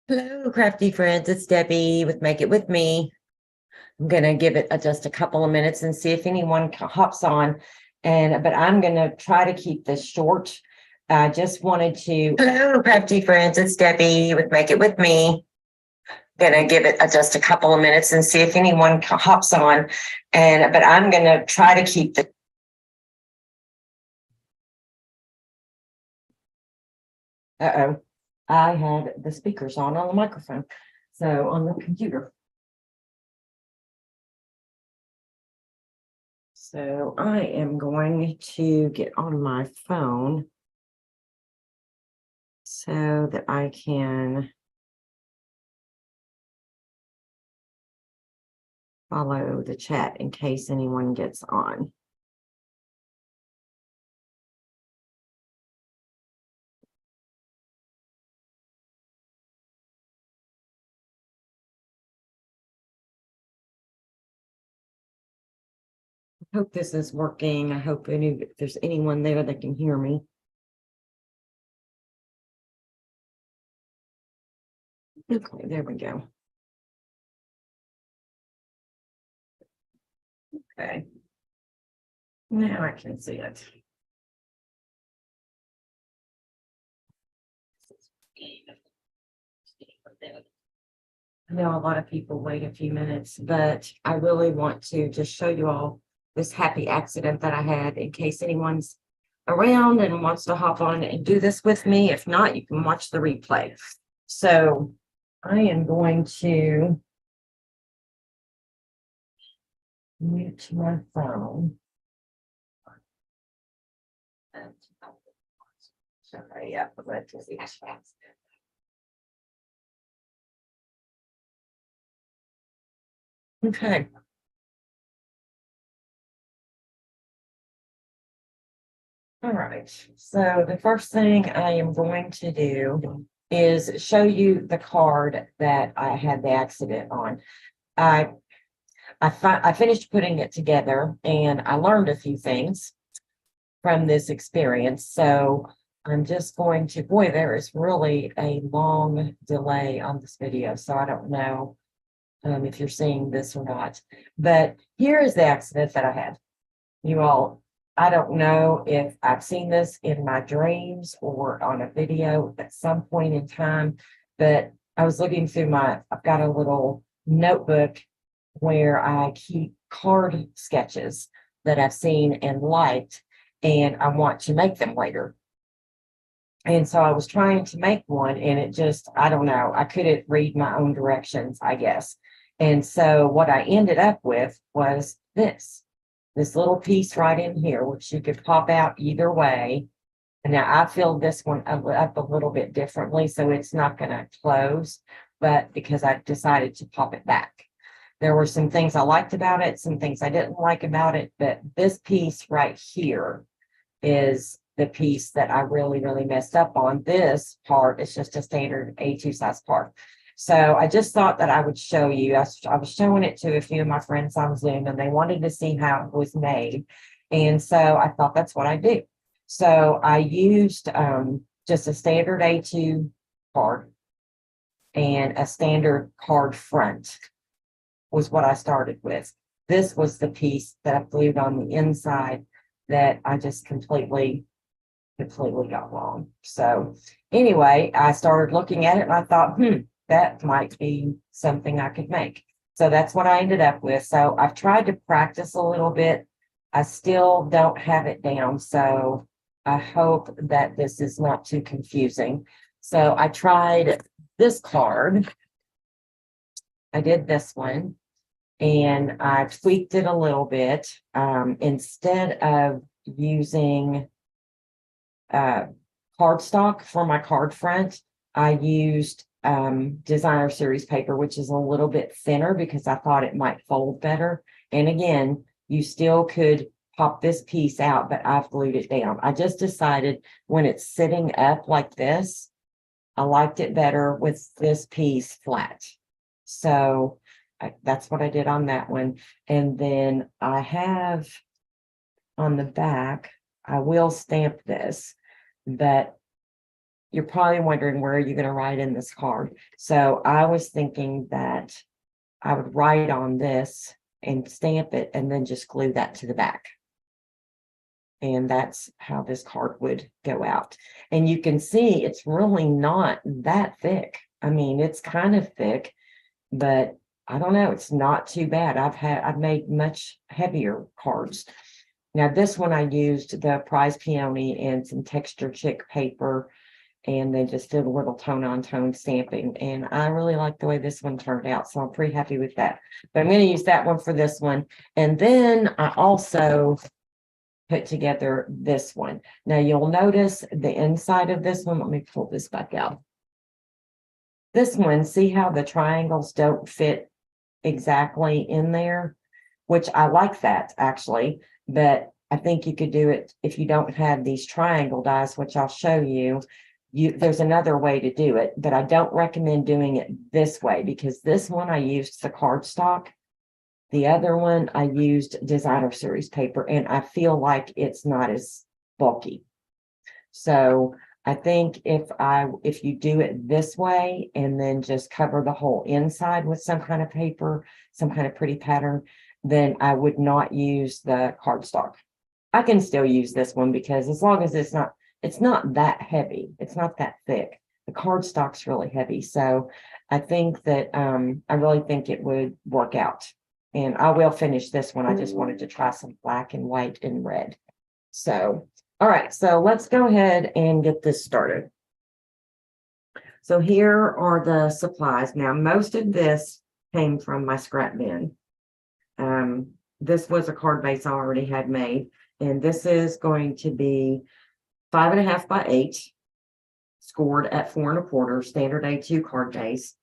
Hello, crafty friends. It's Debbie with Make It With Me. I'm gonna give it just a couple of minutes and see if anyone hops on. But I'm gonna try to keep this short. I just wanted to. Hello, crafty friends. It's Debbie with Make It With Me. Gonna give it just a couple of minutes and see if anyone hops on. But I'm gonna try to keep the. Uh-oh. I had the speakers on the microphone, so on the computer. So I am going to get on my phone so that I can follow the chat in case anyone gets on. I hope this is working. I hope if there's anyone there that can hear me. Okay, there we go. Okay. Now I can see it. I know a lot of people wait a few minutes, but I really want to just show you all this happy accident that I had in case anyone's around and wants to hop on and do this with me. If not, you can watch the replay. So I am going to mute my phone. Sorry, yeah, let's see. Okay. All right. So the first thing I am going to do is show you the card that I had the accident on. I finished putting it together and I learned a few things from this experience. So I'm just going to, boy, there is really a long delay on this video. So I don't know if you're seeing this or not, but here is the accident that I had. You all, I don't know if I've seen this in my dreams or on a video at some point in time, but I was looking through I've got a little notebook where I keep card sketches that I've seen and liked, and I want to make them later. And so I was trying to make one, and it just, I don't know, I couldn't read my own directions, I guess. And so what I ended up with was this little piece right in here, which you could pop out either way. And now I filled this one up a little bit differently, so it's not going to close, but because I decided to pop it back. There were some things I liked about it, some things I didn't like about it, but this piece right here is the piece that I really, really messed up on. This part is just a standard A2 size part. So I just thought that I would show you. I was showing it to a few of my friends on Zoom, and they wanted to see how it was made. And so I thought that's what I do. So I used just a standard A2 card and a standard card front was what I started with. This was the piece that I glued on the inside that I just completely got wrong. So anyway, I started looking at it and I thought, that might be something I could make. So that's what I ended up with. So I've tried to practice a little bit. I still don't have it down. So I hope that this is not too confusing. So I tried this card. I did this one and I tweaked it a little bit. Instead of using cardstock for my card front, I used designer series paper, which is a little bit thinner because I thought it might fold better. And again, you still could pop this piece out, but I've glued it down. I just decided when it's sitting up like this, I liked it better with this piece flat. So that's what I did on that one. And then I have on the back, I will stamp this, but you're probably wondering where are you going to write in this card. So I was thinking that I would write on this and stamp it and then just glue that to the back. And that's how this card would go out. And you can see it's really not that thick. I mean, it's kind of thick, but I don't know, it's not too bad. I've made much heavier cards. Now this one I used the Prize Peony and some Texture Chick paper, and then just did a little tone-on-tone stamping. And I really like the way this one turned out, so I'm pretty happy with that. But I'm going to use that one for this one. And then I also put together this one. Now you'll notice the inside of this one. Let me pull this back out. This one, see how the triangles don't fit exactly in there, which I like that actually, but I think you could do it if you don't have these triangle dies, which I'll show you. There's another way to do it, but I don't recommend doing it this way because this one I used the cardstock. The other one I used designer series paper, and I feel like it's not as bulky. So I think if you do it this way and then just cover the whole inside with some kind of paper, some kind of pretty pattern, then I would not use the cardstock. I can still use this one because as long as it's not that heavy, it's not that thick. The cardstock's really heavy. So I think that I really think it would work out. And I will finish this one. I just wanted to try some black and white and red. So, all right, so let's go ahead and get this started. So here are the supplies. Now, most of this came from my scrap bin. This was a card base I already had made, and this is going to be 5.5 by 8, scored at 4 1/4, standard A2 card base.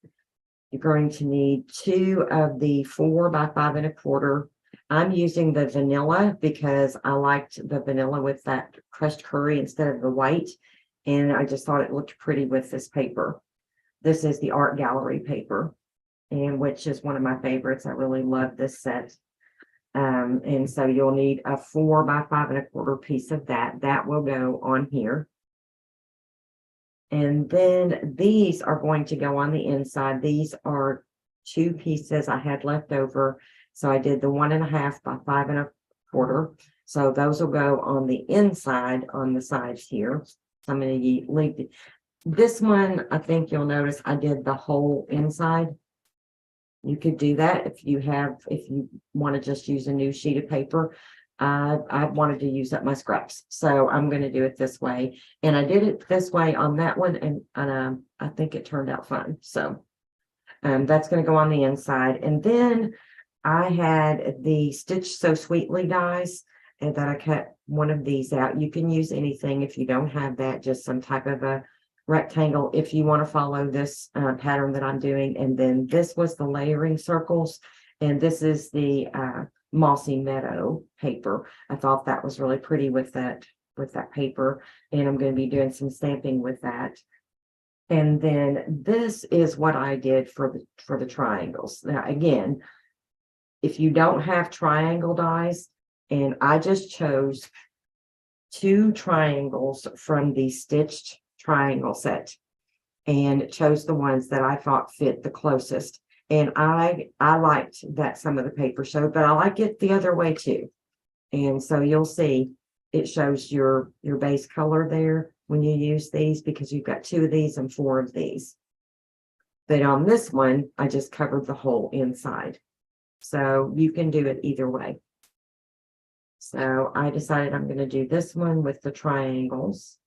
You're going to need 2 of the 4 by 5 1/4. I'm using the vanilla because I liked the vanilla with that crushed curry instead of the white. And I just thought it looked pretty with this paper. This is the Art Gallery paper, and which is one of my favorites. I really love this set. And so you'll need a 4 by 5 1/4 piece of that. That will go on here. And then these are going to go on the inside. These are 2 pieces I had left over. So I did the 1.5 by 5 1/4. So those will go on the inside on the sides here. So I'm going to leave this one. I think you'll notice I did the whole inside. You could do that if you want to just use a new sheet of paper. I wanted to use up my scraps, so I'm going to do it this way. And I did it this way on that one, and I think it turned out fun. So that's going to go on the inside. And then I had the Stitch So Sweetly dies, and that I cut one of these out. You can use anything if you don't have that, just some type of a rectangle if you want to follow this pattern that I'm doing. And then this was the layering circles, and this is the Mossy Meadow paper. I thought that was really pretty with that paper, and I'm going to be doing some stamping with that. And then this is what I did for the triangles. Now again, if you don't have triangle dies, and I just chose 2 triangles from the stitched triangle set and chose the ones that I thought fit the closest. And I liked that some of the paper showed, but I like it the other way too. And so you'll see it shows your base color there when you use these, because you've got 2 of these and 4 of these. But on this one, I just covered the whole inside. So you can do it either way. So I decided I'm going to do this one with the triangles.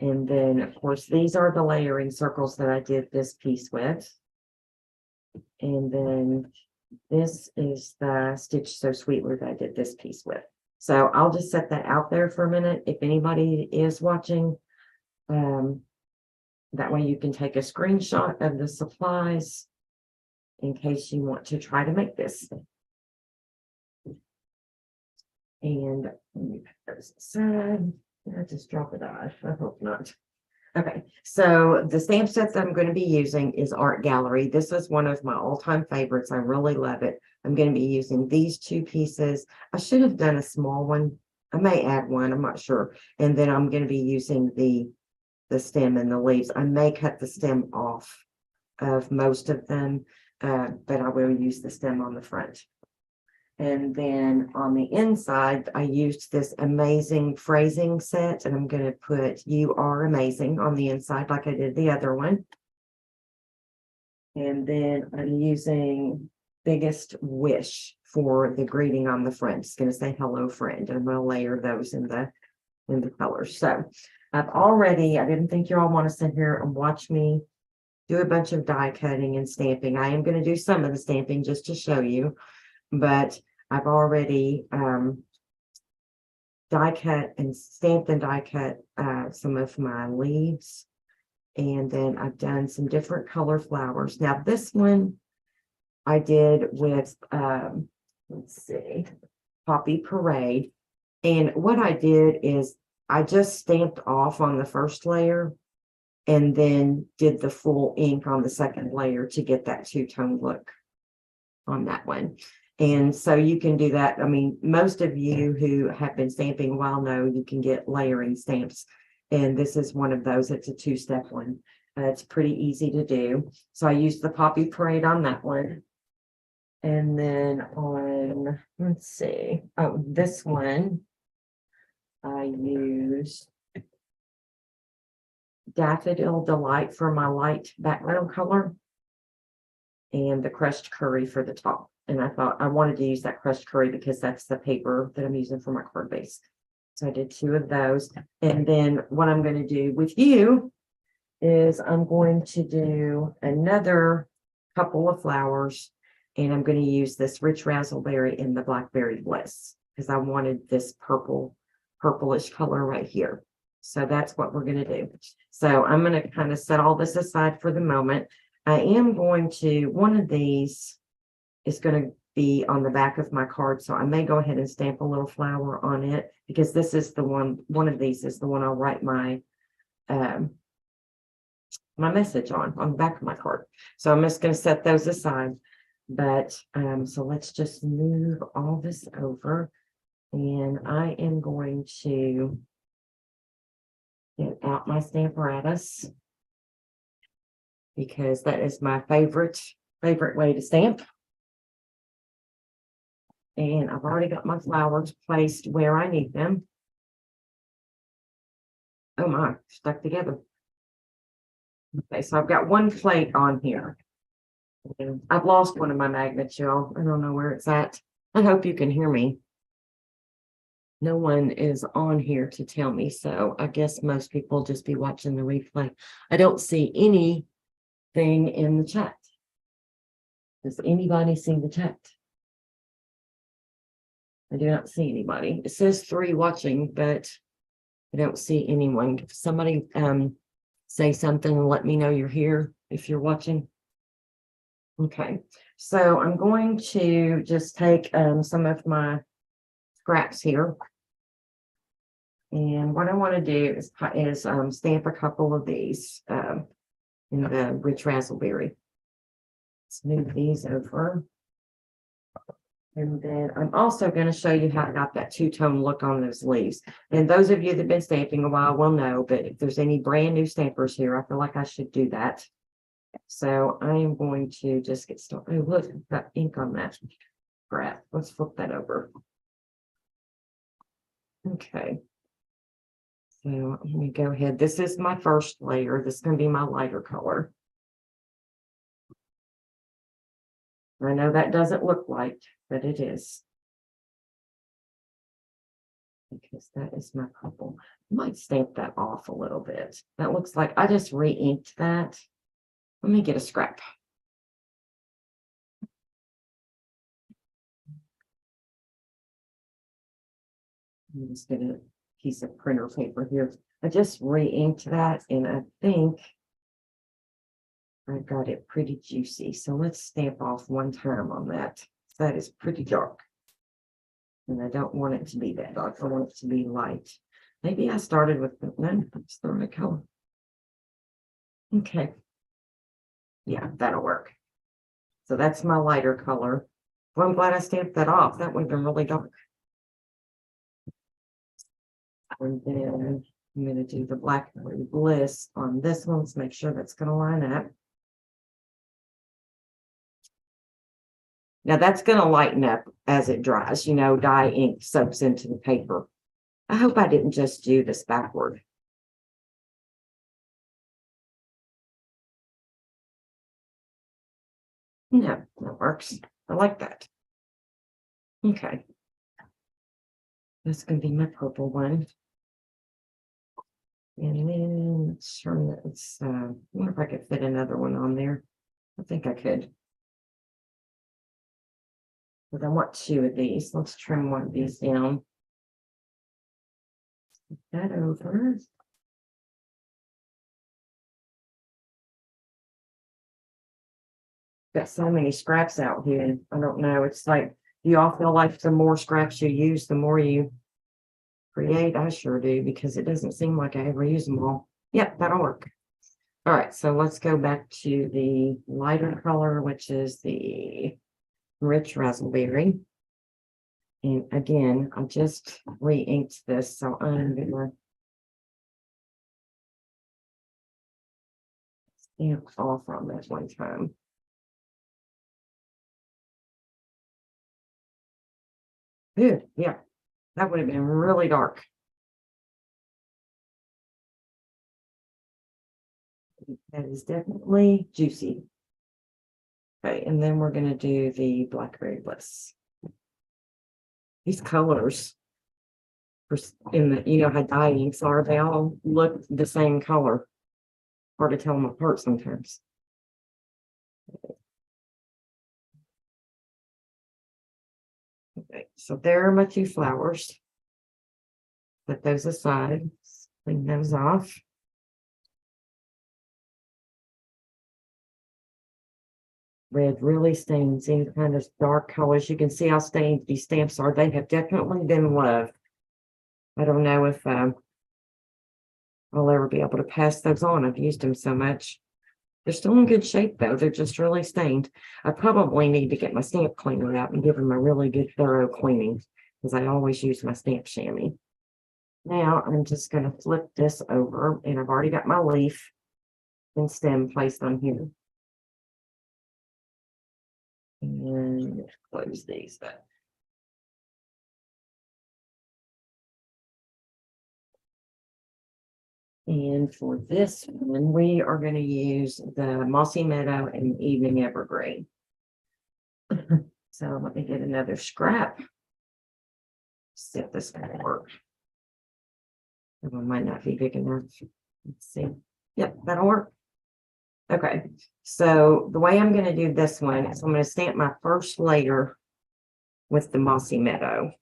And then, of course, these are the layering circles that I did this piece with. And then this is the Stitch So Sweetly that I did this piece with. So I'll just set that out there for a minute. If anybody is watching, that way you can take a screenshot of the supplies in case you want to try to make this. And let me put those aside. I just drop it off. I hope not. Okay, so the stamp set that I'm going to be using is Art Gallery. This is one of my all-time favorites. I really love it. I'm going to be using these 2 pieces. I should have done a small one. I may add one, I'm not sure. And then I'm going to be using the the stem and the leaves. I may cut the stem off of most of them, but I will use the stem on the front. And then on the inside, I used this amazing phrasing set, and I'm going to put "You are amazing" on the inside like I did the other one. And then I'm using Biggest Wish for the greeting on the front. It's going to say "Hello, friend," and I'm going to layer those in the colors. So I didn't think you all want to sit here and watch me do a bunch of die cutting and stamping. I am going to do some of the stamping just to show you, but I've already die cut and stamped and die cut some of my leaves. And then I've done some different color flowers. Now this one I did with, let's see, Poppy Parade. And what I did is I just stamped off on the first layer and then did the full ink on the second layer to get that two-tone look on that one. And so you can do that. I mean, most of you who have been stamping a while know you can get layering stamps. And this is one of those. It's a two-step one. It's pretty easy to do. So I used the Poppy Parade on that one. And then on, let's see, oh, this one, I used Daffodil Delight for my light background color and the crushed curry for the top. And I thought I wanted to use that crushed curry because that's the paper that I'm using for my card base. So I did two of those. And then what I'm going to do with you is I'm going to do another couple of flowers, and I'm going to use this Rich Razzleberry and the Blackberry Bliss because I wanted this purplish color right here. So that's what we're going to do. So I'm going to kind of set all this aside for the moment. I am going to, one of these is going to be on the back of my card. So I may go ahead and stamp a little flower on it because this is the one of these is the one I'll write my my message on the back of my card. So I'm just going to set those aside. But so let's just move all this over, and I am going to get out my Stamparatus because that is my favorite way to stamp. And I've already got my flowers placed where I need them. Oh my, stuck together. Okay, so I've got one plate on here. And I've lost one of my magnets, y'all. I don't know where it's at. I hope you can hear me. No one is on here to tell me, so I guess most people just be watching the replay. I don't see anything in the chat. Does anybody see the chat? I do not see anybody. It says 3 watching, but I don't see anyone. If somebody say something and let me know you're here if you're watching. Okay, so I'm going to just take some of my scraps here. And what I want to do is stamp a couple of these in the Rich Razzleberry. Let's move these over. And then I'm also going to show you how I got that two-tone look on those leaves. And those of you that have been stamping a while will know, but if there's any brand new stampers here, I feel like I should do that. So I am going to just get started. Oh, look, I've got ink on that scrap. Let's flip that over. Okay. So let me go ahead. This is my first layer. This is going to be my lighter color. I know that doesn't look light, but it is. Because that is my purple. I might stamp that off a little bit. That looks like I just re-inked that. Let me get a scrap. I'm just get a piece of printer paper here. I just re-inked that, and I think I got it pretty juicy. So let's stamp off one time on that. That is pretty dark. And I don't want it to be that dark. I want it to be light. Maybe I started with the that's the right color. Okay. Yeah, that'll work. So that's my lighter color. Well, I'm glad I stamped that off. That would have been really dark. And then I'm going to do the Blackberry Bliss on this one. Let's make sure that's going to line up. Now that's going to lighten up as it dries. You know, dye ink soaks into the paper. I hope I didn't just do this backward. No, that works. I like that. Okay. That's going to be my purple one. And then let's turn that. I wonder if I could fit another one on there. I think I could. But I want two of these. Let's trim one of these down. Flip that over. Got so many scraps out here. I don't know. It's like, do you all feel like the more scraps you use, the more you create? I sure do, because it doesn't seem like I ever use them all. Yep, that'll work. All right, so let's go back to the lighter color, which is the rich raspberry. And again, I just re-inked this, so I'm gonna stamp off on that one time. Good, yeah, that would have been really dark. That is definitely juicy. Okay, and then we're gonna do the Blackberry Bliss. These colors in the, you know how dye inks are, they all look the same color. Hard to tell them apart sometimes. Okay, so there are my two flowers. Put those aside, clean those off. Red really stains any kind of dark colors. You can see how stained these stamps are. They have definitely been loved. I don't know if I'll ever be able to pass those on. I've used them so much. They're still in good shape though. They're just really stained. I probably need to get my stamp cleaner out and give them a really good thorough cleaning, because I always use my stamp chamois. Now I'm just going to flip this over, and I've already got my leaf and stem placed on here. And close these up. And for this one, we are going to use the Mossy Meadow and Evening Evergreen. So let me get another scrap. See if this will work. That one might not be big enough. Let's see. Yep, that'll work. Okay, so the way I'm going to do this one is I'm going to stamp my first layer with the Mossy Meadow.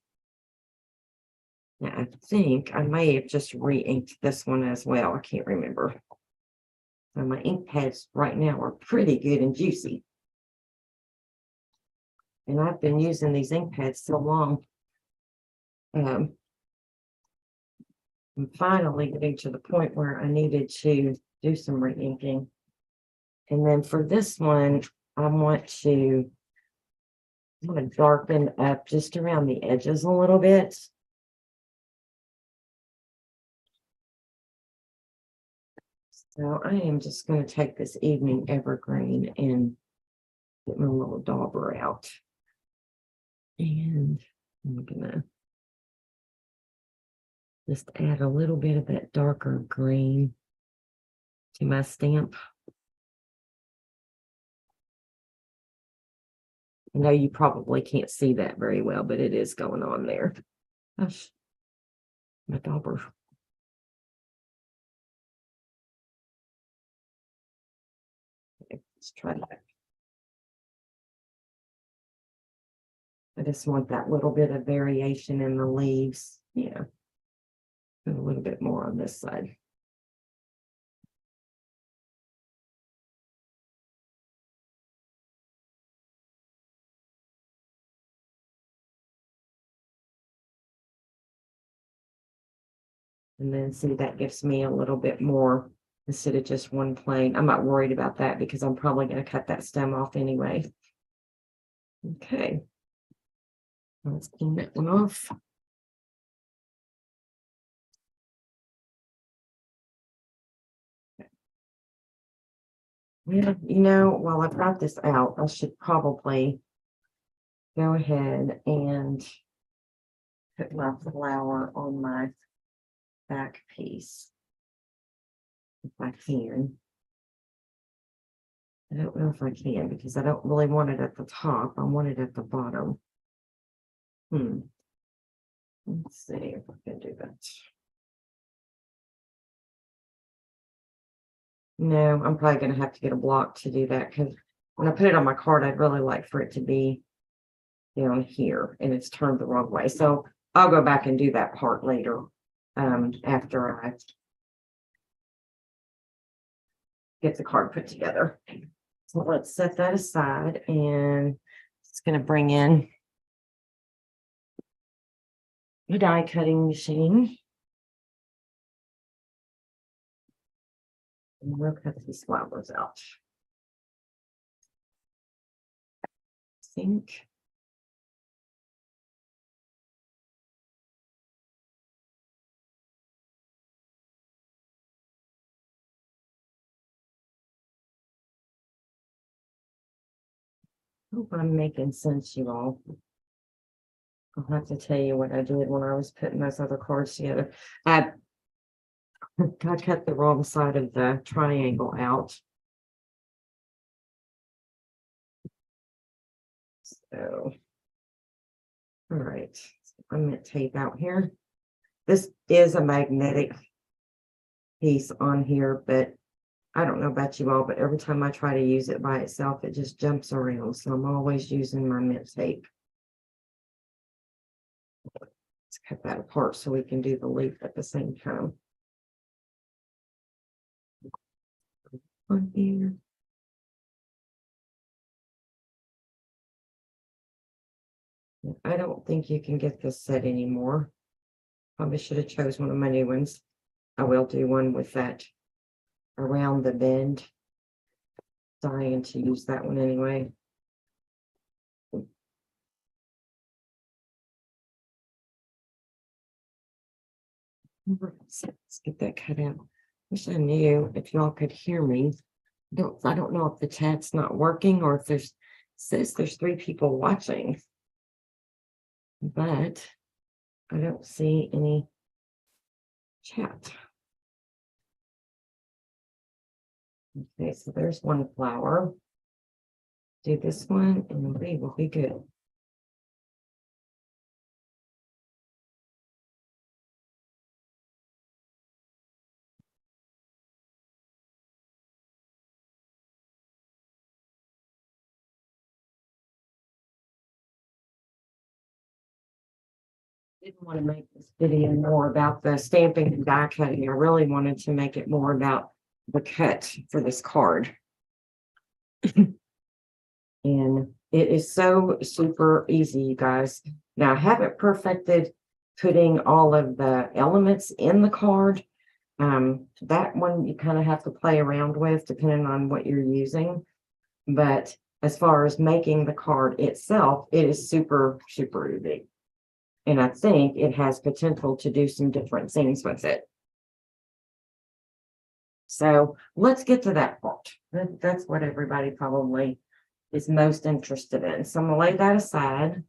Now, I think I may have just re-inked this one as well. I can't remember. So my ink pads right now are pretty good and juicy. And I've been using these ink pads so long. I'm finally getting to the point where I needed to do some re-inking. And then for this one, I want to darken up just around the edges a little bit. So I am just going to take this Evening Evergreen and get my little dauber out. And I'm gonna just add a little bit of that darker green to my stamp. I know you probably can't see that very well, but it is going on there. Gosh, my dauber. Okay, let's try that. I just want that little bit of variation in the leaves. Yeah. And a little bit more on this side. And then see, that gives me a little bit more instead of just one plane. I'm not worried about that because I'm probably going to cut that stem off anyway. Okay. Let's clean that one off. Yeah, you know, while I've got this out, I should probably go ahead and put my flower on my back piece. If I can. I don't know if I can because I don't really want it at the top. I want it at the bottom. Let's see if I can do that. No, I'm probably going to have to get a block to do that because when I put it on my card, I'd really like for it to be down here and it's turned the wrong way. So I'll go back and do that part later after I get the card put together. So let's set that aside and it's going to bring in the die cutting machine. And we'll cut these flowers out. I think. Hope I'm making sense, you all. I'll have to tell you what I did when I was putting those other cards together. I cut the wrong side of the triangle out. So, all right, I'm going to tape out here. This is a magnetic piece on here, but I don't know about you all, but every time I try to use it by itself, it just jumps around. So I'm always using my mint tape. Let's cut that apart so we can do the leaf at the same time. On here. I don't think you can get this set anymore. Probably should have chose one of my new ones. I will do one with that around the bend. Dying to use that one anyway. Let's get that cut out. Wish I knew if y'all could hear me. I don't know if the chat's not working or if says there's 3 people watching, but I don't see any chat. Okay, so there's one flower. Do this one and we will be good. Didn't want to make this video more about the stamping and die cutting. I really wanted to make it more about the cut for this card. And it is so super easy, you guys. Now, I haven't perfected putting all of the elements in the card. That one you kind of have to play around with depending on what you're using. But as far as making the card itself, it is super, super easy. And I think it has potential to do some different things with it. So let's get to that part. That's what everybody probably is most interested in. So I'm gonna lay that aside.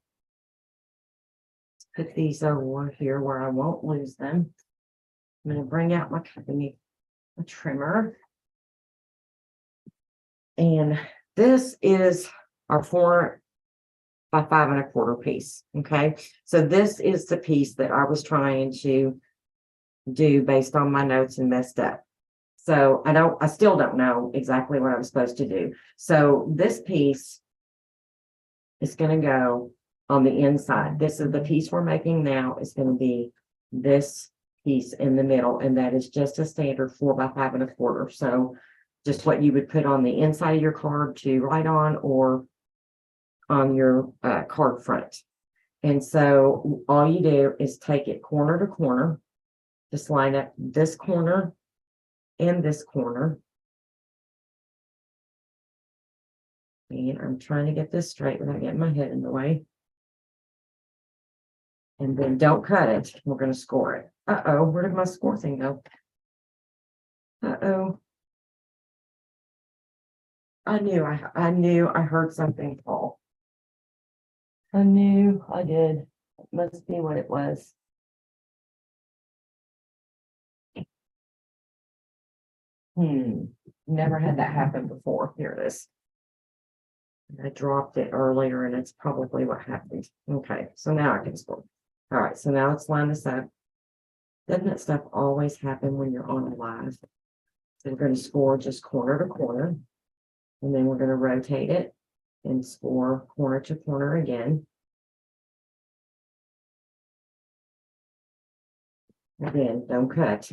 Put these over here where I won't lose them. I'm gonna bring out my trimmer. And this is our 4 by 5 1/4 piece. Okay, so this is the piece that I was trying to do based on my notes and messed up. So I still don't know exactly what I'm supposed to do. So this piece is going to go on the inside. This is the piece we're making now. Is going to be this piece in the middle, and that is just a standard 4 by 5 1/4. So just what you would put on the inside of your card to write on, or on your card front. And so all you do is take it corner to corner, just line up this corner and this corner. And I'm trying to get this straight without getting my head in the way. And then don't cut it. We're going to score it. Uh-oh, where did my score thing go? Uh-oh. I knew I heard something fall. I knew I did. It must be what it was. Never had that happen before. Here it is. I dropped it earlier and it's probably what happened. Okay, so now I can score. All right, so now let's line this up. Doesn't that stuff always happen when you're on a live? So we're going to score just corner to corner. And then we're going to rotate it and score corner to corner again. Again, don't cut.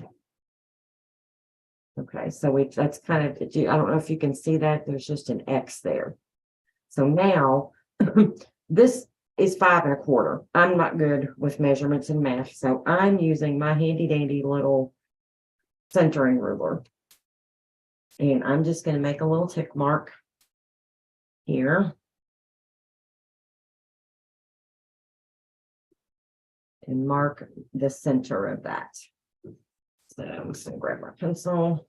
Okay, so that's kind of, I don't know if you can see that, there's just an X there. So now, this is 5 1/4. I'm not good with measurements and math, so I'm using my handy dandy little centering ruler. And I'm just going to make a little tick mark here. And mark the center of that. So I'm just going to grab my pencil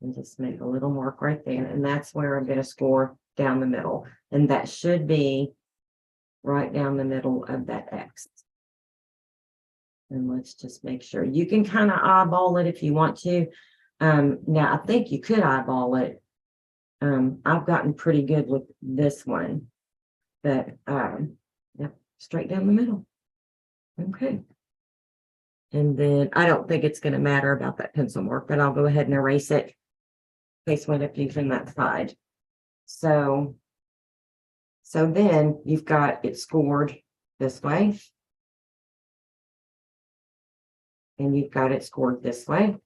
and just make a little mark right there. And that's where I'm going to score down the middle. And that should be right down the middle of that X. And let's just make sure. You can kind of eyeball it if you want to. Now, I think you could eyeball it. I've gotten pretty good with this one. But, yep, straight down the middle. Okay. And then I don't think it's going to matter about that pencil mark, but I'll go ahead and erase it in case we end up using that side. So then you've got it scored this way. And you've got it scored this way.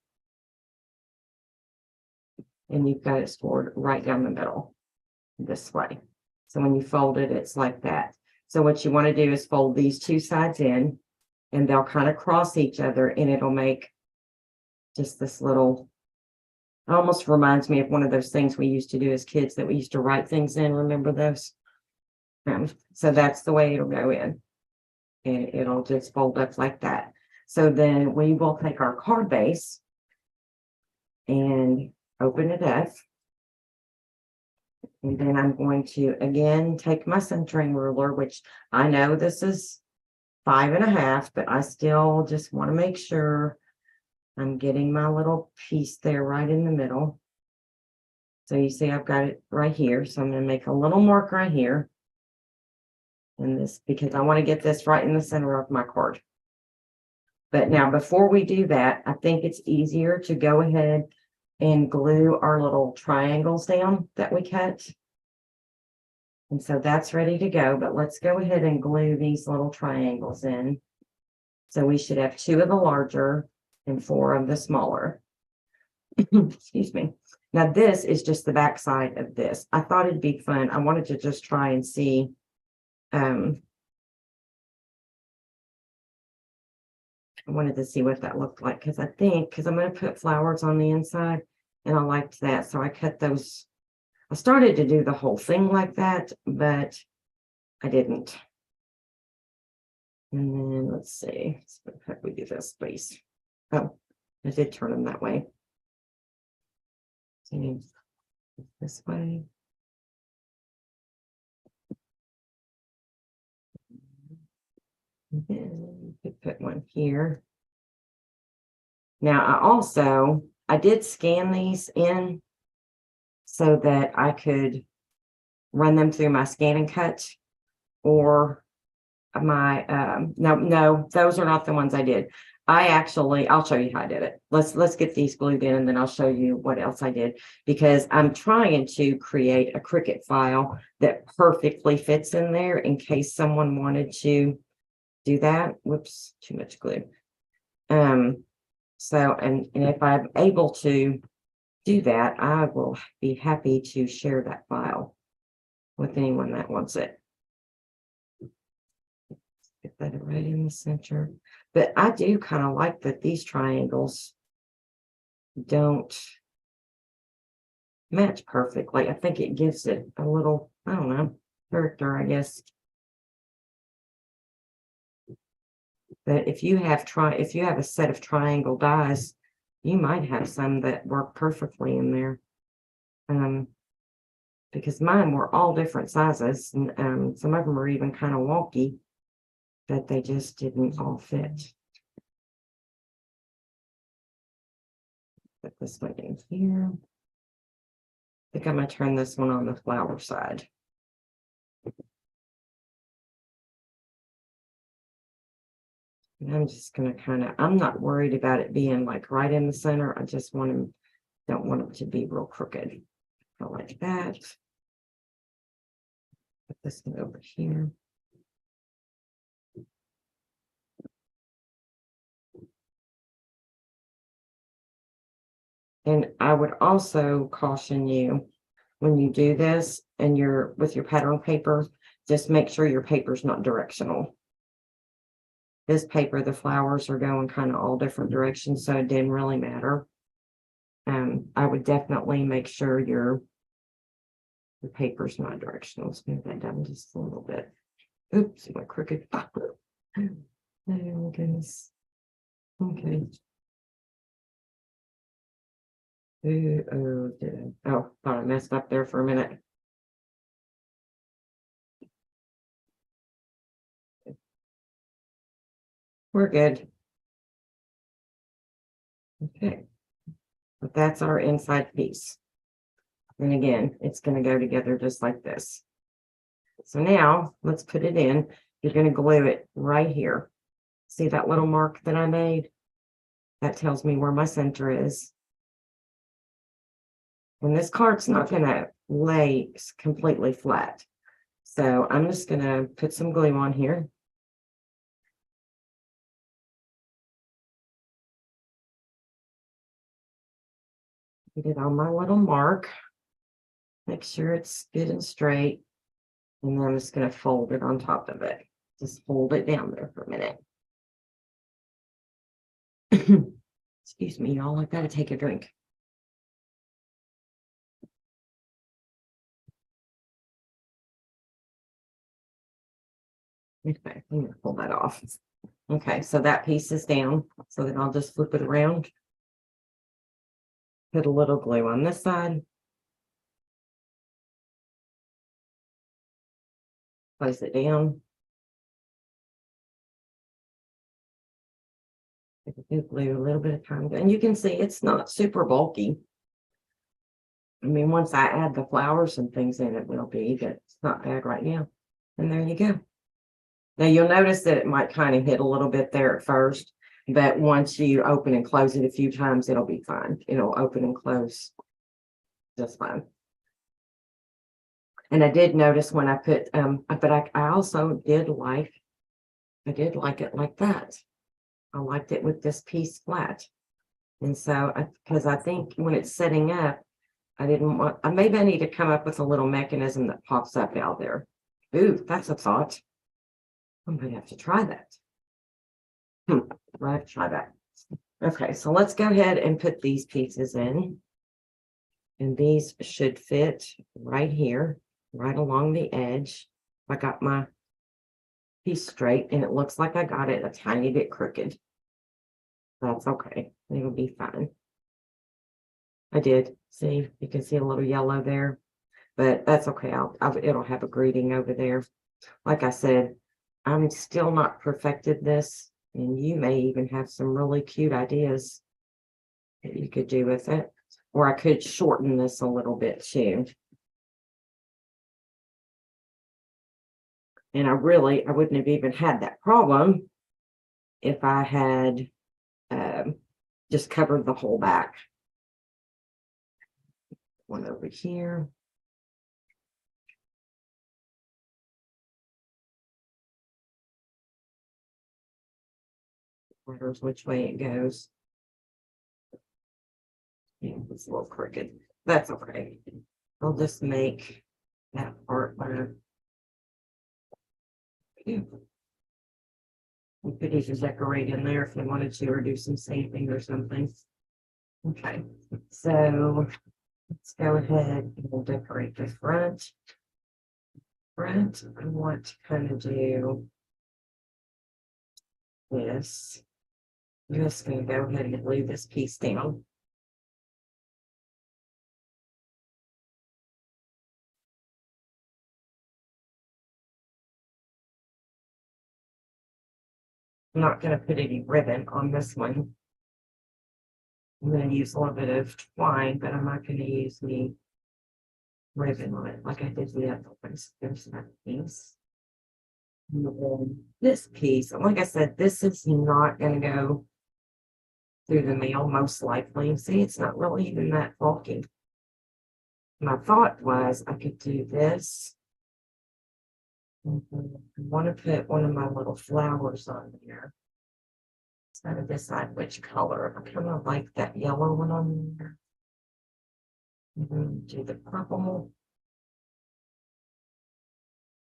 And you've got it scored right down the middle this way. So when you fold it, it's like that. So what you want to do is fold these two sides in, and they'll kind of cross each other, and it'll make just this little, almost reminds me of one of those things we used to do as kids that we used to write things in. Remember those? So that's the way it'll go in. And it'll just fold up like that. So then we will take our card base and open it up. And then I'm going to, again, take my centering ruler, which I know this is 5 1/2, but I still just want to make sure I'm getting my little piece there right in the middle. So you see I've got it right here. So I'm going to make a little mark right here. And this, because I want to get this right in the center of my card. But now before we do that, I think it's easier to go ahead and glue our little triangles down that we cut. And so that's ready to go, but let's go ahead and glue these little triangles in. So we should have 2 of the larger and 4 of the smaller. Excuse me. Now this is just the back side of this. I thought it'd be fun. I wanted to just try and see. I wanted to see what that looked like, because I'm going to put flowers on the inside, and I liked that. So I cut those. I started to do the whole thing like that, but I didn't. And then let's see. How do we do this, please? Oh, I did turn them that way. So this way. And then you could put one here. Now I did scan these in so that I could run them through my scan and cut, or my no, those are not the ones I did. I'll show you how I did it. Let's get these glued in, and then I'll show you what else I did, because I'm trying to create a Cricut file that perfectly fits in there in case someone wanted to do that. Whoops, too much glue. So, and if I'm able to do that, I will be happy to share that file with anyone that wants it. Get that right in the center. But I do kind of like that these triangles don't match perfectly. I think it gives it a little, I don't know, character, I guess. But if you have a set of triangle dies, you might have some that work perfectly in there. because mine were all different sizes, and some of them were even kind of wonky, but they just didn't all fit. Put this one in here. I think I'm gonna turn this one on the flower side. And I'm just gonna I'm not worried about it being like right in the center. I just don't want it to be real crooked. I like that. Put this one over here. And I would also caution you, when you do this and you're with your pattern paper, just make sure your paper's not directional. This paper, the flowers are going kind of all different directions, so it didn't really matter. I would definitely make sure your paper's not directional. Let's move that down just a little bit. Oops, my crooked. Oh my goodness. Okay. Oh, thought I messed up there for a minute. We're good. Okay. But that's our inside piece. And again, it's going to go together just like this. So now let's put it in. You're going to glue it right here. See that little mark that I made? That tells me where my center is. And this card's not going to lay completely flat. So I'm just going to put some glue on here. Get it on my little mark. Make sure it's good and straight. And then I'm just going to fold it on top of it. Just hold it down there for a minute. Excuse me, y'all. I've got to take a drink. Okay, I'm going to pull that off. Okay, so that piece is down. So then I'll just flip it around. Put a little glue on this side. Place it down. Glue a little bit of time. And you can see it's not super bulky. I mean, once I add the flowers and things in, it will be, but it's not bad right now. And there you go. Now you'll notice that it might kind of hit a little bit there at first, but once you open and close it a few times, it'll be fine. It'll open and close just fine. And I did notice when I put, but I also did like it like that. I liked it with this piece flat. And so, because I think when it's setting up, I didn't want, maybe I need to come up with a little mechanism that pops up out there. Ooh, that's a thought. I might have to try that. I have to try that. Okay, so let's go ahead and put these pieces in. And these should fit right here, right along the edge. I got my piece straight, and it looks like I got it a tiny bit crooked. That's okay. It'll be fine. I did. See, you can see a little yellow there, but that's okay. It'll have a greeting over there. Like I said, I'm still not perfected this, and you may even have some really cute ideas that you could do with it, or I could shorten this a little bit too. And I wouldn't have even had that problem if I had just covered the whole back. One over here. Where's which way it goes. Yeah, it's a little crooked. That's okay. I'll just make that part where you could either decorate in there if you wanted to, or do some safing or something. Okay, so let's go ahead and we'll decorate the front. I want to kind of do this. I'm just going to go ahead and glue this piece down. I'm not gonna put any ribbon on this one. I'm gonna use a little bit of twine, but I'm not gonna use any ribbon on it like I did the other ones. There's that piece. And then this piece, like I said, this is not gonna go through the mail most likely. See, it's not really even that bulky. My thought was I could do this. I want to put one of my little flowers on there. So I gotta decide which color. I kind of like that yellow one on there. And then do the purple.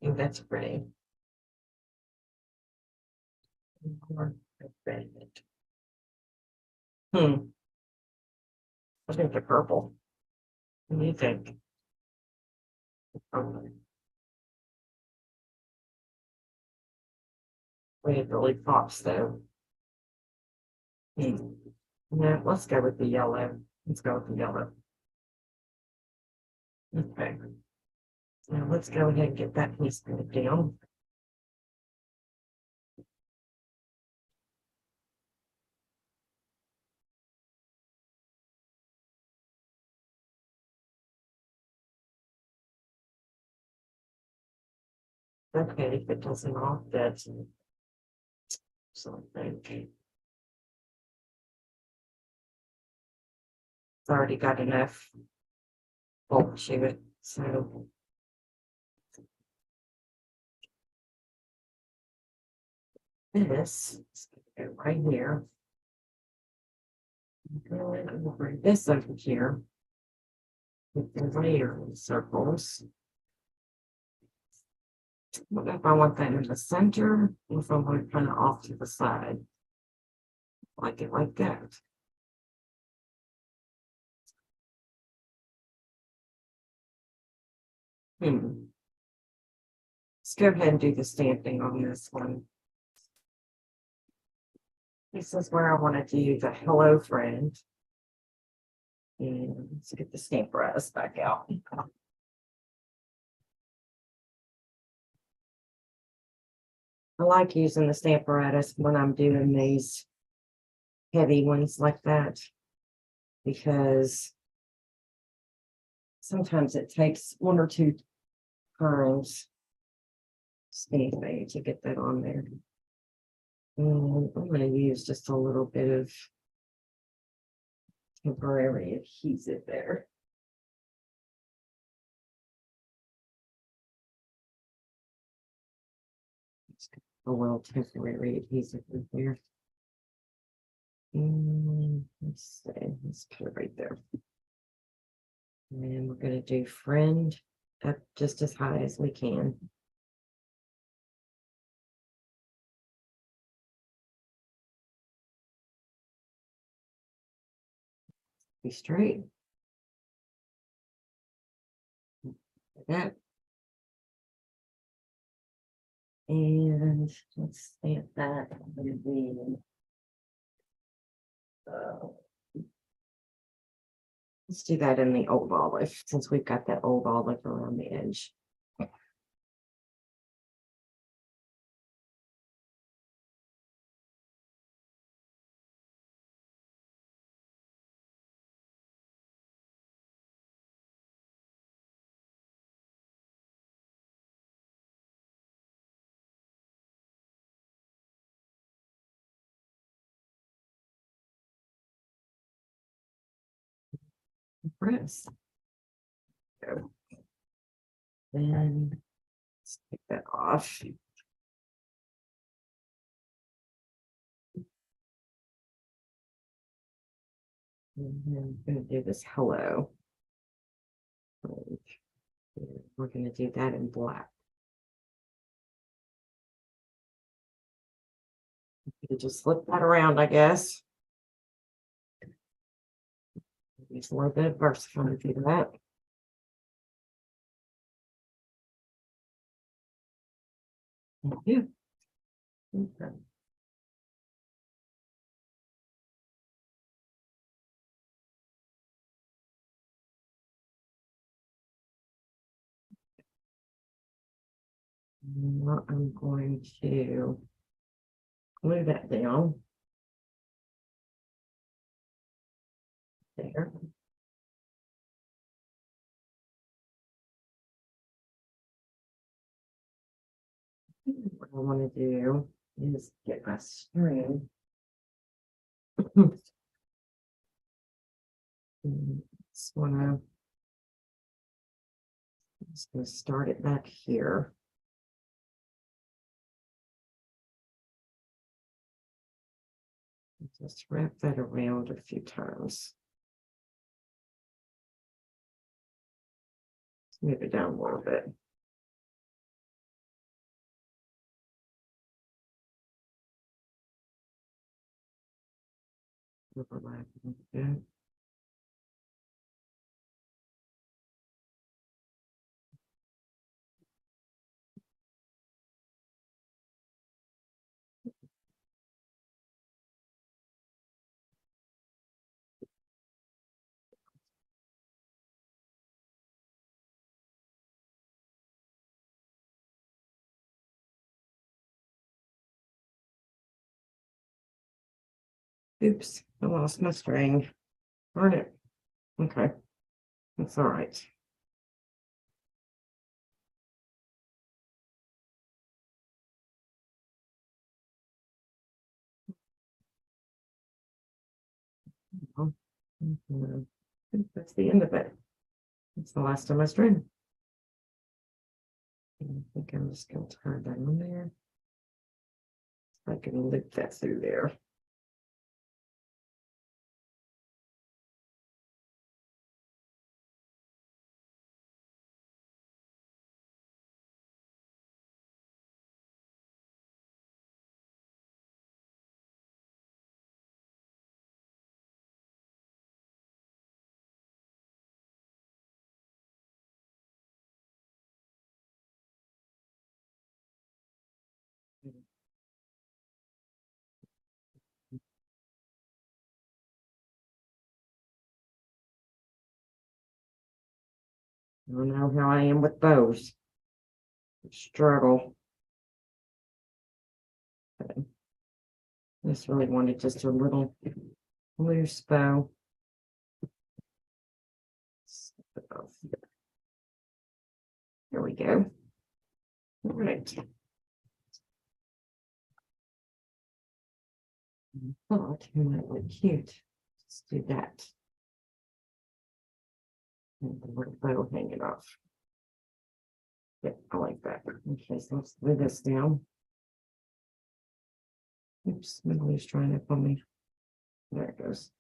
I think that's pretty. Or red. I think the purple. What do you think? Okay. It really pops though. Yeah, let's go with the yellow. Let's go with the yellow. Okay. Now let's go ahead and get that piece put down. Okay, if it doesn't all fit. Something. It's already got enough bulk to it, so. This is gonna go right here. I'm gonna bring this over here. With the layer circles. I don't know if I want that in the center or if I want it kind of off to the side. Like it like that. Let's go ahead and do the stamping on this one. This is where I want to do the hello friend. And let's get the Stamparatus back out. I like using the Stamparatus when I'm doing these heavy ones like that, because sometimes it takes one or two turns stamping to get that on there. And I'm going to use just a little bit of temporary adhesive there. A little temporary adhesive in here. And let's see, let's put it right there. And we're going to do friend up just as high as we can. Be straight. Like that. And let's stamp that. I'm going to be, let's do that in the old olive, since we've got that old olive around the edge. Press. Go. Then let's take that off. And then I'm going to do this hello. We're going to do that in black. You just flip that around, I guess. Use a little bit of VersaFine to do that. Thank you. Okay. Now I'm going to glue that down. There. What I want to do is get my string. Just wanna, just gonna start it back here. Just wrap that around a few times. Move it down a little bit. Overlap a little bit. Oops, I lost my string. Darn it. Okay, that's all right. That's the end of it. That's the last of my string. I think I'm just going to turn that on there. I can loop that through there. I don't know how I am with bows. Struggle. Okay. Just really wanted just a little loose bow. Here we go. All right. Oh, it might look cute. Let's do that. And the little bow hanging off. Yeah, I like that. Okay, so let's glue this down. Oops, Emily's trying to pull me. There it goes.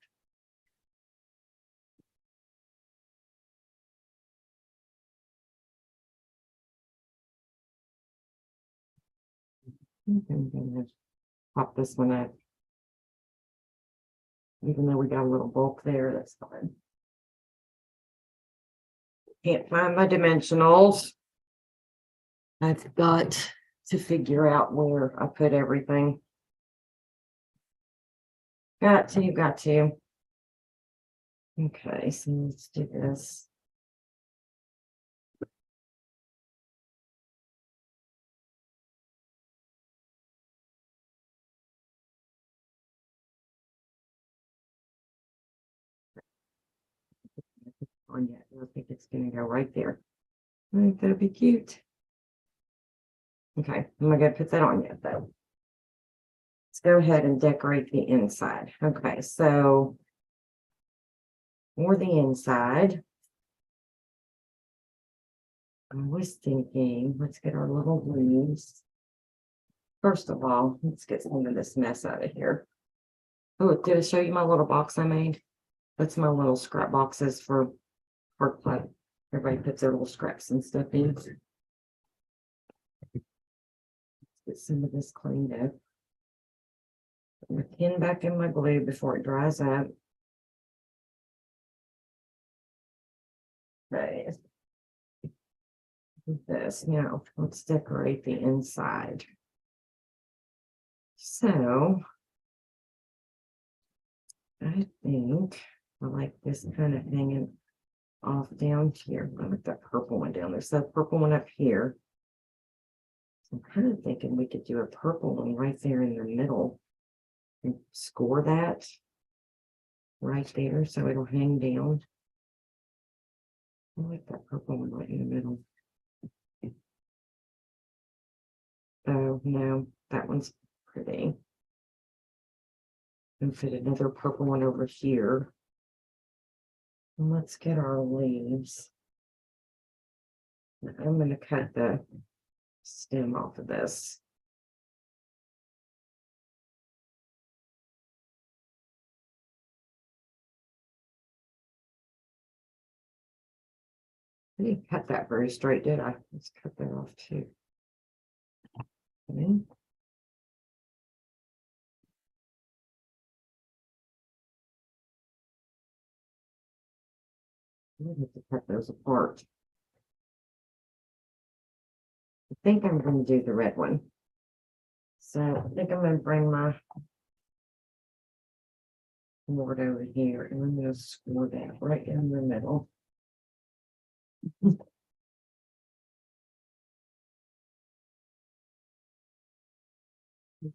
I'm gonna pop this one up. Even though we got a little bulk there, that's fine. Can't find my dimensionals. I've got to figure out where I put everything. Got to. Okay, so let's do this. On yet. I think it's gonna go right there. I think that'd be cute. Okay, I'm not gonna put that on yet though. Let's go ahead and decorate the inside. Okay, so for the inside, I was thinking, let's get our little leaves. First of all, let's get some of this mess out of here. Oh, did I show you my little box I made? That's my little scrap boxes for Park Club. Everybody puts their little scraps and stuff in. Let's get some of this cleaned up. Put my pin back in my glue before it dries up. Okay. This now, let's decorate the inside. So I think I like this kind of hanging off down here. I like that purple one down there. So purple one up here. I'm kind of thinking we could do a purple one right there in the middle and score that right there so it'll hang down. I like that purple one right in the middle. Oh no, that one's pretty. And fit another purple one over here. And let's get our leaves. I'm going to cut the stem off of this. I didn't cut that very straight, did I? Let's cut that off too. Okay. I have to cut those apart. I think I'm going to do the red one. So I think I'm going to bring my board over here and I'm going to score that right in the middle.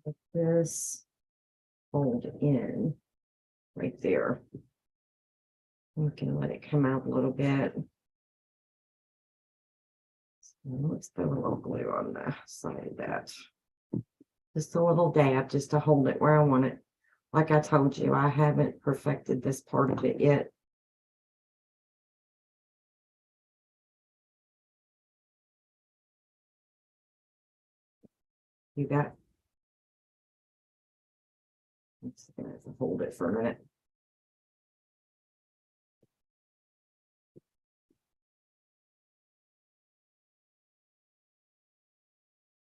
Like this, fold in right there. I'm going to let it come out a little bit. So let's throw a little glue on the side of that. Just a little dab just to hold it where I want it. Like I told you, I haven't perfected this part of it yet. You got. Let's hold it for a minute.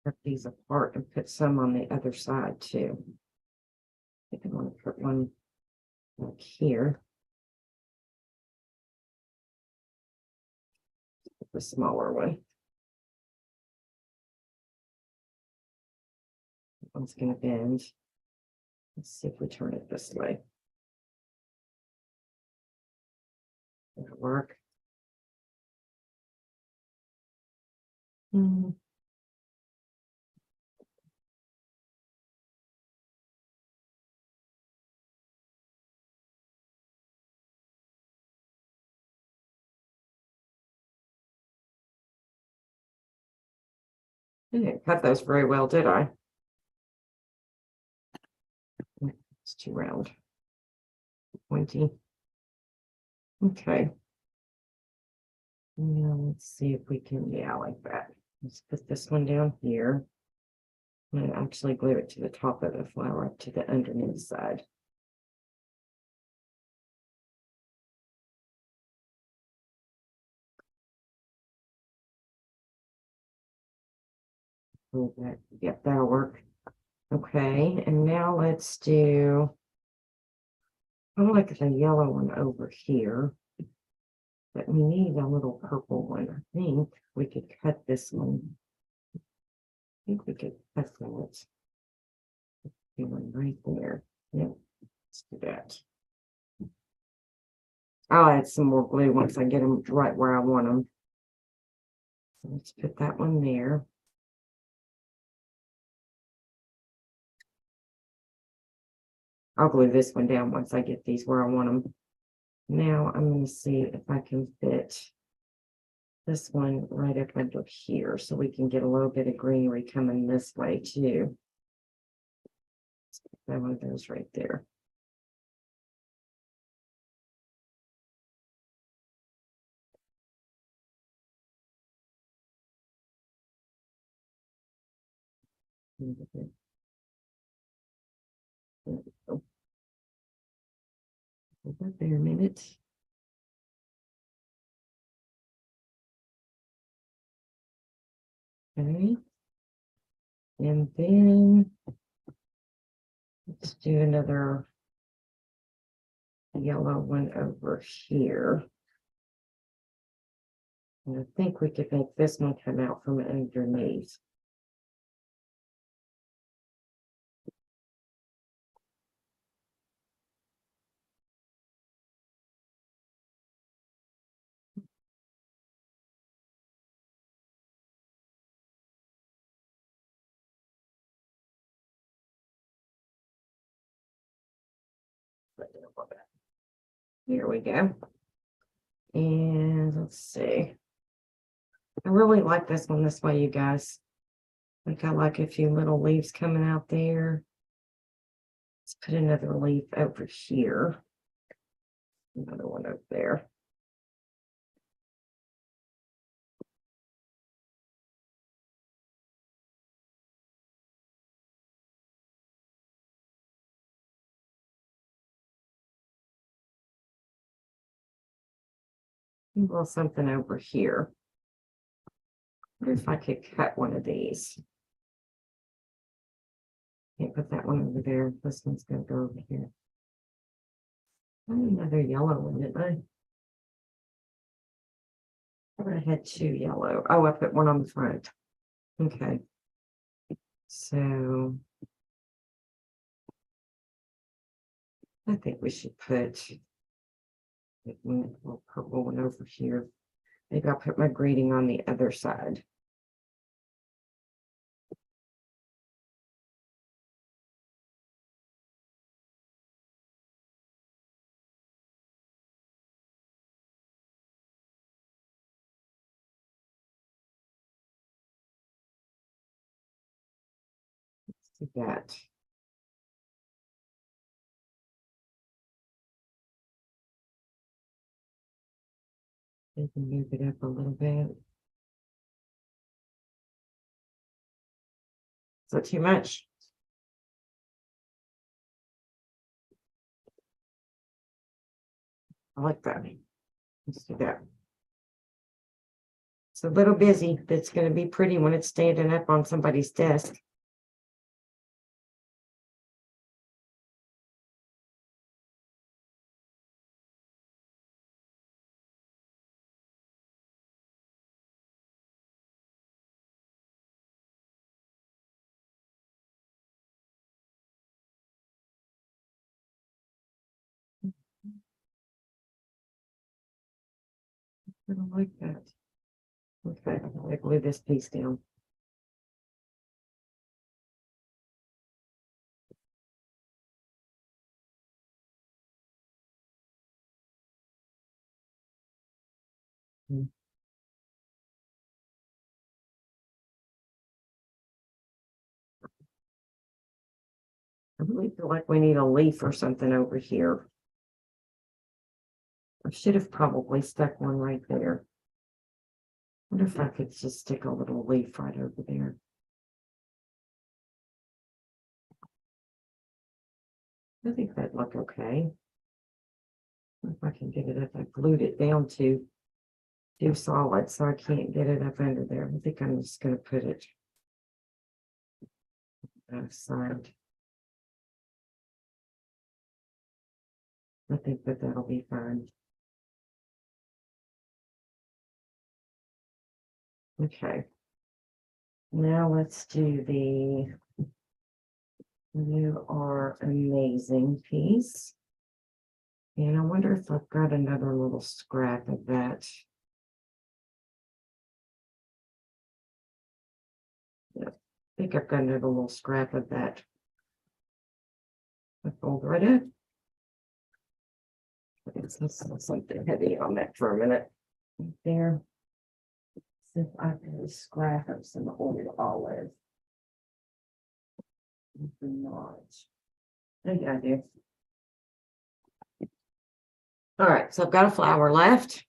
Cut these apart and put some on the other side too. I think I want to put one like here. The smaller one. That one's going to bend. Let's see if we turn it this way. That'll work. I didn't cut those very well, did I? It's too round. Pointy. Okay. Now let's see if we can, yeah, like that. Let's put this one down here. I'm going to actually glue it to the top of the flower up to the underneath side. Okay. Yep, that'll work. Okay, and now let's do, I like the yellow one over here, but we need a little purple one. I think we could cut this one. I think we could cut that. One right there. Yep, let's do that. I'll add some more glue once I get them right where I want them. So let's put that one there. I'll glue this one down once I get these where I want them. Now I'm going to see if I can fit this one right up under here so we can get a little bit of greenery coming this way too. That one goes right there. Hold that there a minute. Okay. And then let's do another yellow one over here. And I think we could make this one come out from underneath. Here we go. And let's see. I really like this one this way, you guys. Like I like a few little leaves coming out there. Let's put another leaf over here. Another one over there. A little something over here. I wonder if I could cut one of these. Can't put that one over there. This one's gonna go over here. Another yellow one, didn't I? I had two yellow. Oh, I put one on the front. Okay. So I think we should put one little purple one over here. Maybe I'll put my greeting on the other side. Let's do that. Maybe move it up a little bit. Is that too much? I like that. Let's do that. It's a little busy, but it's going to be pretty when it's standing up on somebody's desk. I don't like that. Okay, I glue this piece down. I really feel like we need a leaf or something over here. I should have probably stuck one right there. I wonder if I could just stick a little leaf right over there. I think that'd look okay. If I can get it up, I glued it down to solid, so I can't get it up under there. I think I'm just going to put it outside. I think that'll be fine. Okay. Now let's do the "You Are Amazing" piece. And I wonder if I've got another little scrap of that. Yeah, I think I've got another little scrap of that. I fold right in. It's something heavy on that for a minute. Right there. See if I can scrap up some old olive. Not. I think I do. All right, so I've got a flower left.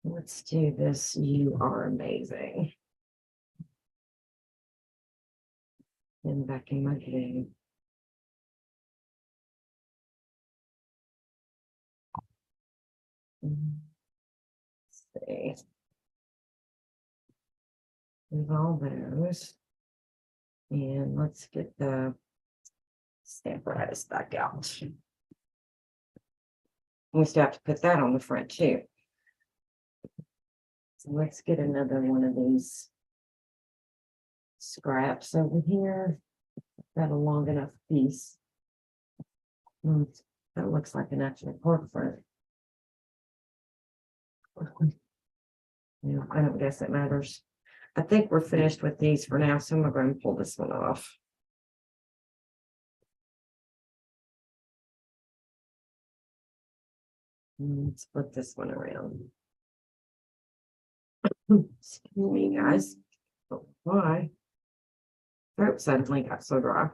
Let's do this. You Are Amazing. And back in my game. See. With all those. And let's get the Stamparatus back out. We still have to put that on the front too. So let's get another one of these scraps over here. Got a long enough piece. That looks like an actual portrait. Yeah, I don't guess it matters. I think we're finished with these for now, so I'm going to pull this one off. Let's flip this one around. Excuse me, guys. Oh, why? Throat suddenly got so dry.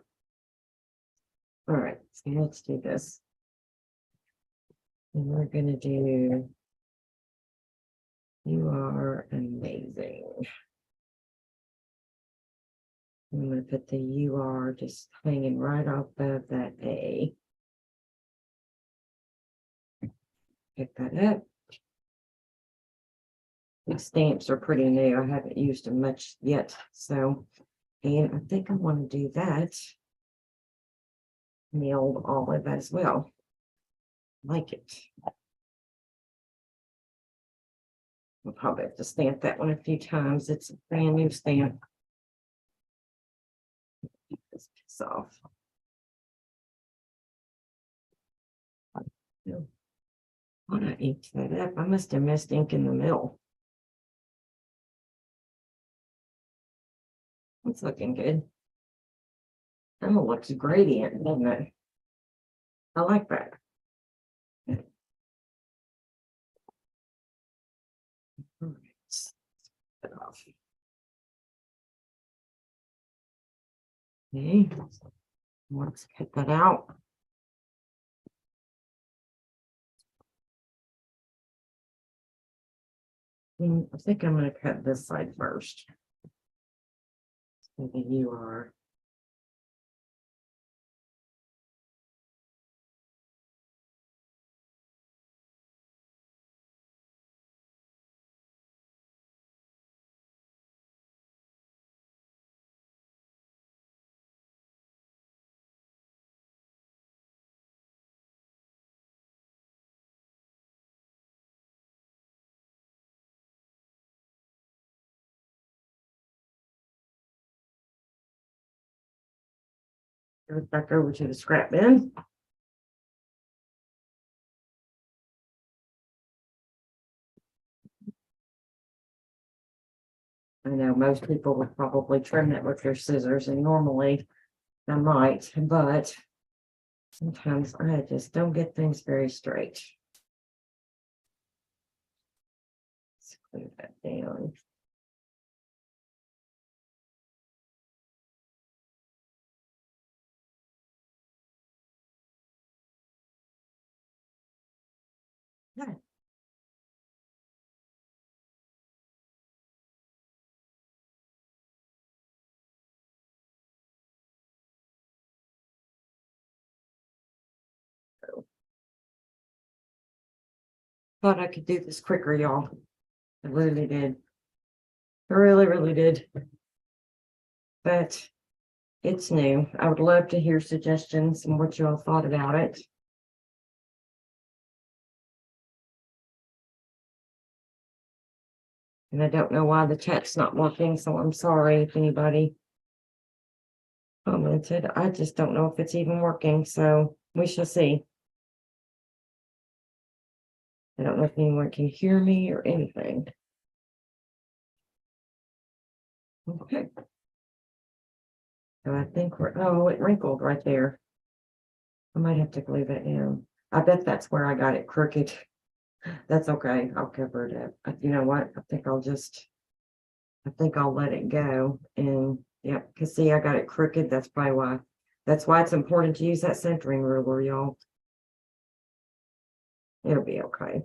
All right, so let's do this. And we're gonna do You Are Amazing. I'm gonna put the You Are just hanging right off of that A. Pick that up. These stamps are pretty new. I haven't used them much yet. So, and I think I want to do that. And the old olive as well. Like it. We'll probably have to stamp that one a few times. It's a brand new stamp. Take this piece off. Why not ink that up? I must have missed ink in the middle. It's looking good. That looks gradient, doesn't it? I like that. Okay, let's cut that out. I think I'm going to cut this side first. So that You Are. Goes back over to the scrap bin. I know most people would probably trim that with their scissors, and normally I might, but sometimes I just don't get things very straight. Let's clear that down. Yeah. Thought I could do this quicker, y'all. I really did. I really, really did. But it's new. I would love to hear suggestions and what y'all thought about it. And I don't know why the chat's not working, so I'm sorry if anybody commented. I just don't know if it's even working, so we shall see. I don't know if anyone can hear me or anything. Okay. So I think oh, it wrinkled right there. I might have to glue that down. I bet that's where I got it crooked. That's okay. I'll cover it up. You know what? I think I'll let it go. And yeah, because see, I got it crooked. That's probably why. That's why it's important to use that centering ruler, y'all. It'll be okay.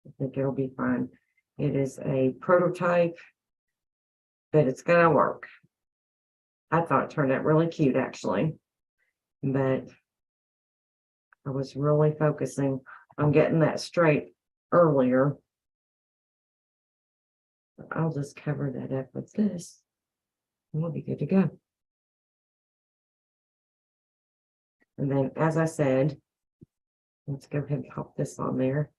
I think it'll be fine. It is a prototype, but it's gonna work. I thought it turned out really cute, actually, but I was really focusing on getting that straight earlier. I'll just cover that up with this, and we'll be good to go. And then, as I said, let's go ahead and pop this on there.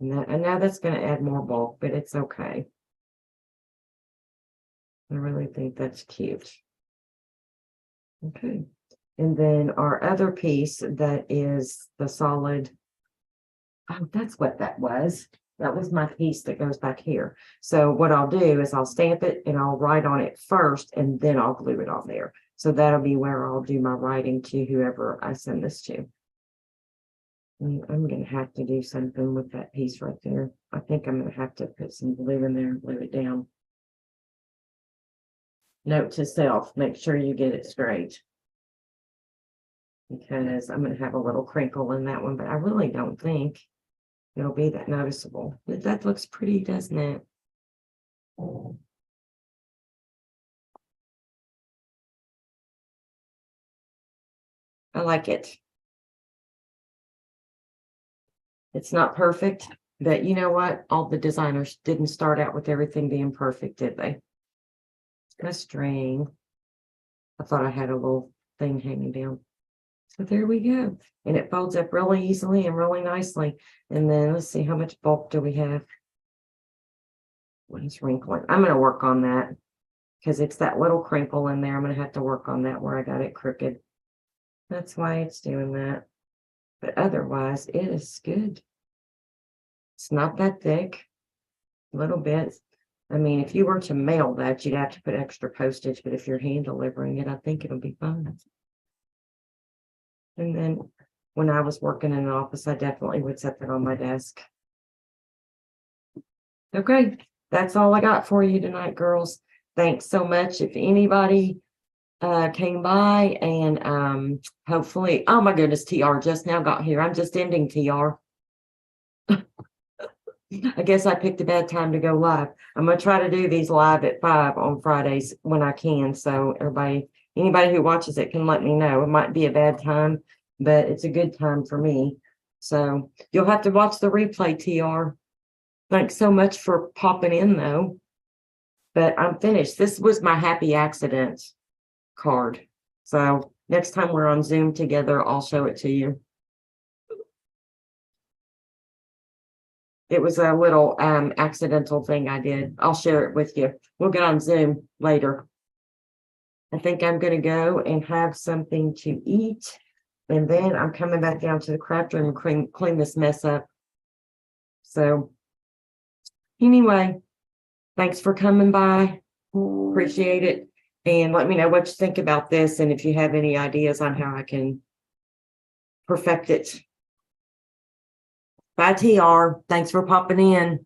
And now that's going to add more bulk, but it's okay. I really think that's cute. Okay. And then our other piece that is the solid. Oh, that's what that was. That was my piece that goes back here. So what I'll do is I'll stamp it and I'll write on it first, and then I'll glue it on there. So that'll be where I'll do my writing to whoever I send this to. And I'm gonna have to do something with that piece right there. I think I'm gonna have to put some glue in there and glue it down. Note to self, make sure you get it straight. Because I'm gonna have a little crinkle in that one, but I really don't think it'll be that noticeable. But that looks pretty, doesn't it? I like it. It's not perfect, but you know what? All the designers didn't start out with everything being perfect, did they? A string. I thought I had a little thing hanging down. So there we go. And it folds up really easily and really nicely. And then let's see, how much bulk do we have? One's wrinkling. I'm going to work on that because it's that little crinkle in there. I'm going to have to work on that where I got it crooked. That's why it's doing that. But otherwise, it is good. It's not that thick. A little bit. I mean, if you were to mail that, you'd have to put extra postage. But if you're hand delivering it, I think it'll be fine. And then when I was working in an office, I definitely would set that on my desk. Okay, that's all I got for you tonight, girls. Thanks so much. If anybody came by and hopefully, oh my goodness, TR just now got here. I'm just ending TR. I guess I picked a bad time to go live. I'm gonna try to do these live at 5 on Fridays when I can. So anybody who watches it can let me know. It might be a bad time, but it's a good time for me. So you'll have to watch the replay, TR. Thanks so much for popping in though. But I'm finished. This was my happy accident card. So next time we're on Zoom together, I'll show it to you. It was a little accidental thing I did. I'll share it with you. We'll get on Zoom later. I think I'm going to go and have something to eat. And then I'm coming back down to the craft room and clean this mess up. So anyway, thanks for coming by. Appreciate it. And let me know what you think about this. And if you have any ideas on how I can perfect it. Bye, TR. Thanks for popping in.